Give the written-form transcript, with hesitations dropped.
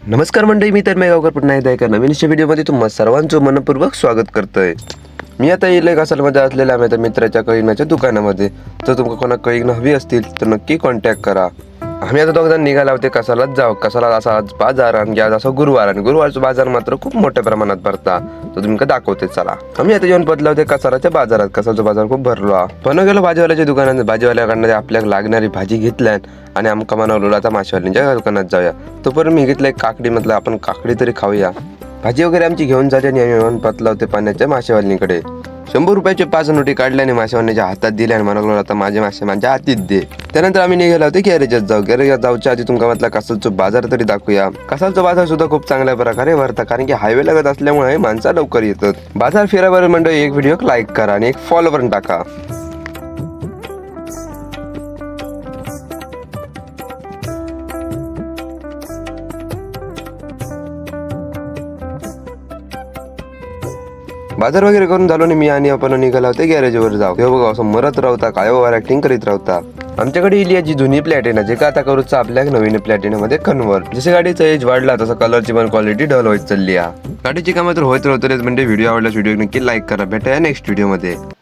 नमस्कार मंडळी, मी तर मेगावकर पुन्हा एकदा एका नवीनशा व्हिडिओमध्ये तुम्हा सर्वांचं मनपूर्वक स्वागत करतोय. मी आता येईल कासालमध्ये असलेल्या माझ्या मित्राच्या कळीनाच्या दुकानामध्ये. तर तुम्हाला कोणा कळीनं हवी असतील तर नक्की कॉन्टॅक्ट करा. आम्ही आता दोघजण निघाला होते कसालाच जाऊ. कसाला असा आज बाजार आणि आज असा गुरुवार, आणि गुरुवारचा बाजार मात्र खूप मोठ्या प्रमाणात भरता. तर तुम्ही दाखवते चला. आम्ही आता येऊन पोहोचलो होते कसालाच्या बाजारात. कसालचा बाजार खूप भरला. पण गेलो भाजीवाल्याच्या दुकानात. भाजीवाल्याकडनं आपल्याला लागणारी भाजी घेतल्या आणि आमका मनवलो आता माशेवाल्यांच्या दुकानात जाऊया. तोपर्यंत मी घेतलंय काकडी. म्हटलं आपण काकडी तरी खाऊया. भाजी वगैरे आमची घेऊन झाली आणि आम्ही येऊन पतला होते पाण्याच्या माशेवाल्यांकडे. 100 रुपयाचे 5 नोटी काढल्याने माशेवाल्यांच्या हातात दिल्या आणि म्हणलो आता माझे मासे माझ्या हातीत दे. त्यानंतर आम्ही निघालो होते गॅरेजात जाऊ. गॅरेजात जाऊच्या आधी तुमका म्हटलं कसालचा बाजार तरी दाखवूया. कसालचा बाजार सुद्धा खूप चांगल्या प्रकारे भरता, कारण की हायवे लगत असल्यामुळे माणसं लवकर येतात. बाजार फिरावर मंडळी एक व्हिडिओ लाईक करा आणि एक फॉलो पण टाका. बाजार वगैरे करून झालो आणि मी आणि आपण निघाला होते गॅरेजवर जाऊ. तेव्हा बघा असं मरत राहता, काय ओव्हर ऍक्टिंग करीत राहता. आमच्याकडे इली जी जुनी प्लॅटिना जे का आता करूचा आपल्या नवीन प्लॅटिनामध्ये कन्वर्ट. जसे गाडीचा एज वाढला तसं कलरची पण क्वालिटी डल होत चालली आहे. गाडीची कामं तर होत राहतोच. म्हणजे व्हिडिओ आवडल्यास व्हिडिओ नक्की लाईक करा. भेटा नेक्स्ट व्हिडिओमध्ये.